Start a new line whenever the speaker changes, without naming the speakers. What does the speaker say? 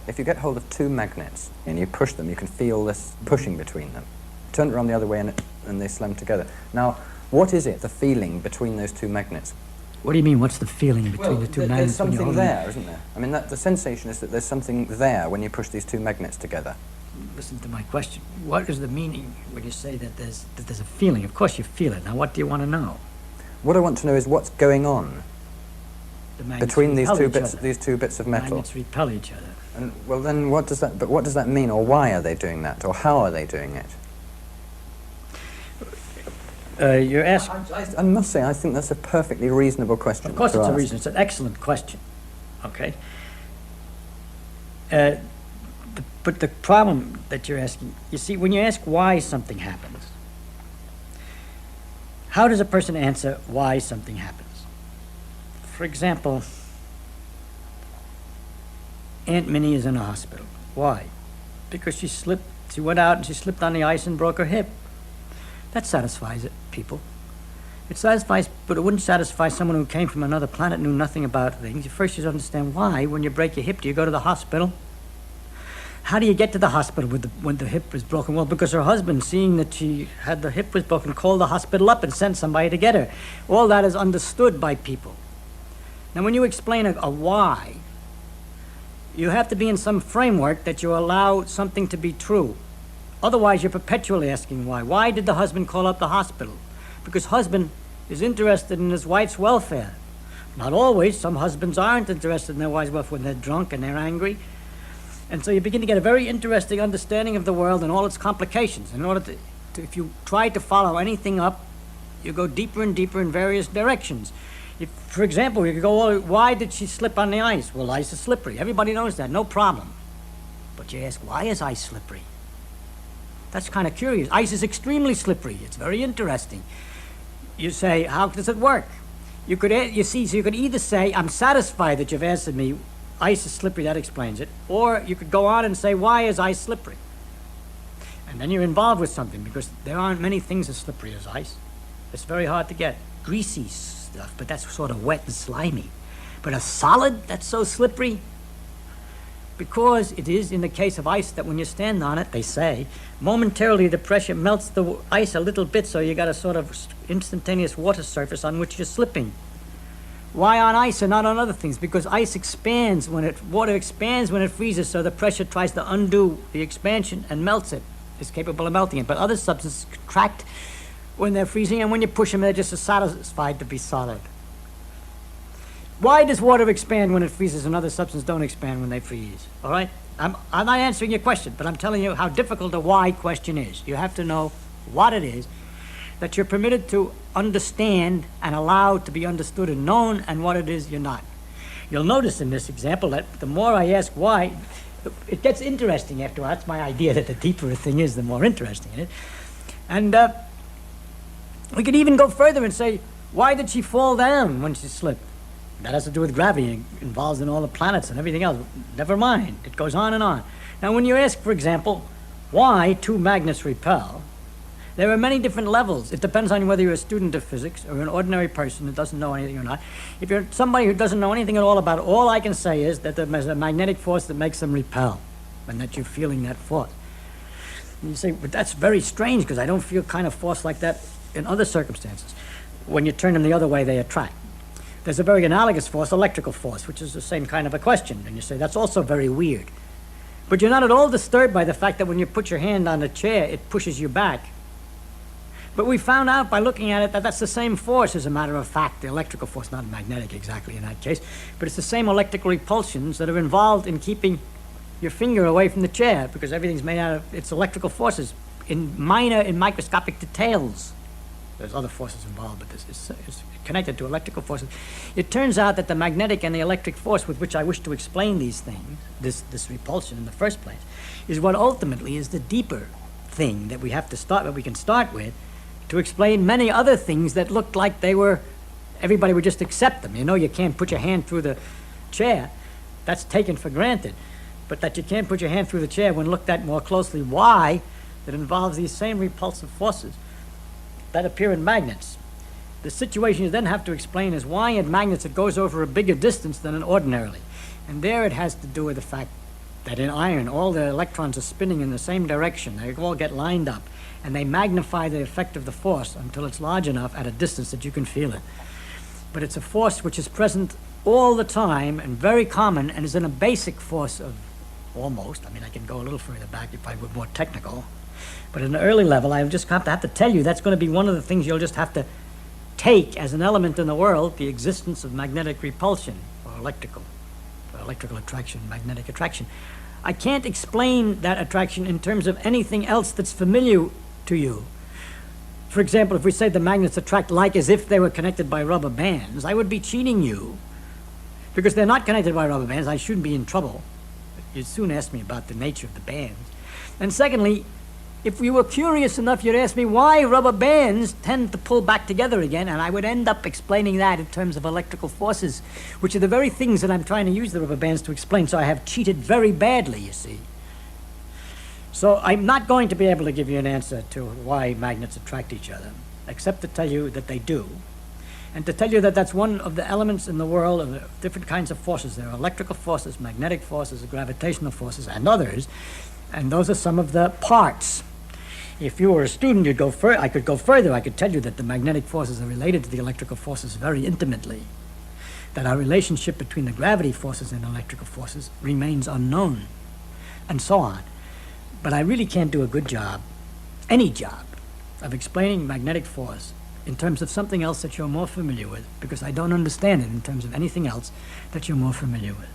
If you get hold of two magnets and you push them, you can feel this pushing between them. Turn it around the other way and they slam together. Now, what is it, the feeling between those two magnets?
What do you mean, what's the feeling between the two magnets?
There's something there, isn't there? I mean, the sensation is that there's something there when you push these two magnets together.
Listen to my question. What is the meaning when you say that there's a feeling? Of course you feel it. Now, what do you want to know?
What I want to know is what's going on between these two bits of metal.
Magnets repel each other.
And well, then what does that mean, or why are they doing that, or how are they doing it?
You're asking.
I must say, I think that's a perfectly reasonable question.
Of course, it's a reason. It's an excellent question. Okay. But the problem that you're asking, you see, when you ask why something happens, how does a person answer why something happens? For example, Aunt Minnie is in a hospital. Why? Because she went out and she slipped on the ice and broke her hip. That satisfies people. It satisfies, but it wouldn't satisfy someone who came from another planet, knew nothing about things. First you should understand why, when you break your hip, do you go to the hospital? How do you get to the hospital when the hip is broken? Well, because her husband, seeing that she had the hip was broken, called the hospital up and sent somebody to get her. All that is understood by people. Now, when you explain a why, you have to be in some framework that you allow something to be true. Otherwise, you're perpetually asking why. Why did the husband call up the hospital? Because husband is interested in his wife's welfare. Not always. Some husbands aren't interested in their wife's welfare when they're drunk and they're angry. And so you begin to get a very interesting understanding of the world and all its complications. In order if you try to follow anything up, you go deeper and deeper in various directions. For example, you could go, why did she slip on the ice? Well, ice is slippery. Everybody knows that, no problem. But you ask, why is ice slippery? That's kind of curious. Ice is extremely slippery. It's very interesting. You say, how does it work? You could either say, I'm satisfied that you've answered me, ice is slippery, that explains it. Or you could go on and say, why is ice slippery? And then you're involved with something, because there aren't many things as slippery as ice. It's very hard to get. Greasy stuff, but that's sort of wet and slimy. But a solid that's so slippery, because it is in the case of ice that when you stand on it, they say, momentarily the pressure melts the ice a little bit, so you got a sort of instantaneous water surface on which you're slipping. Why on ice and not on other things? Because ice expands water expands when it freezes, so the pressure tries to undo the expansion and melts it. It's capable of melting it. But other substances contract when they're freezing, and when you push them, they're just satisfied to be solid. Why does water expand when it freezes and other substances don't expand when they freeze? All right? I'm not answering your question, but I'm telling you how difficult a why question is. You have to know what it is that you're permitted to understand and allowed to be understood and known, and what it is you're not. You'll notice in this example that the more I ask why, it gets interesting after all. That's my idea, that the deeper a thing is, the more interesting it is. And we could even go further and say, why did she fall down when she slipped? That has to do with gravity. It involves in all the planets and everything else. Never mind. It goes on and on. Now, when you ask, for example, why two magnets repel, there are many different levels. It depends on whether you're a student of physics or an ordinary person who doesn't know anything or not. If you're somebody who doesn't know anything at all about it, all I can say is that there's a magnetic force that makes them repel, and that you're feeling that force. And you say, but that's very strange, because I don't feel kind of force like that in other circumstances. When you turn them the other way, they attract. There's a very analogous force, electrical force, which is the same kind of a question. And you say, that's also very weird. But you're not at all disturbed by the fact that when you put your hand on the chair, it pushes you back. But we found out by looking at it that that's the same force, as a matter of fact. The electrical force, not magnetic exactly in that case, but it's the same electrical repulsions that are involved in keeping your finger away from the chair, because everything's made out of its electrical forces in minor and microscopic details. There's other forces involved, but this is connected to electrical forces. It turns out that the magnetic and the electric force with which I wish to explain these things, this repulsion in the first place, is what ultimately is the deeper thing that we have to start, that we can start with, to explain many other things that looked like everybody would just accept them. You know, you can't put your hand through the chair. That's taken for granted. But that you can't put your hand through the chair when looked at more closely, why? That involves these same repulsive forces that appear in magnets. The situation you then have to explain is why in magnets it goes over a bigger distance than in ordinarily. And there it has to do with the fact that in iron all the electrons are spinning in the same direction. They all get lined up, and they magnify the effect of the force until it's large enough at a distance that you can feel it. But it's a force which is present all the time and very common, and is in a basic force of almost, I mean, I can go a little further back if I were more technical, but at an early level, I just have to tell you that's going to be one of the things you'll just have to take as an element in the world, the existence of magnetic repulsion, or electrical attraction, magnetic attraction. I can't explain that attraction in terms of anything else that's familiar to you. For example, if we say the magnets attract like as if they were connected by rubber bands, I would be cheating you. Because they're not connected by rubber bands, I shouldn't be in trouble. You'd soon ask me about the nature of the bands. And secondly, if you were curious enough, you'd ask me why rubber bands tend to pull back together again, and I would end up explaining that in terms of electrical forces, which are the very things that I'm trying to use the rubber bands to explain. So I have cheated very badly, you see. So I'm not going to be able to give you an answer to why magnets attract each other, except to tell you that they do, and to tell you that that's one of the elements in the world of the different kinds of forces. There are electrical forces, magnetic forces, gravitational forces, and others, and those are some of the parts. If you were a student, you'd go I could go further. I could tell you that the magnetic forces are related to the electrical forces very intimately, that our relationship between the gravity forces and electrical forces remains unknown, and so on. But I really can't do a good job, any job, of explaining magnetic force in terms of something else that you're more familiar with, because I don't understand it in terms of anything else that you're more familiar with.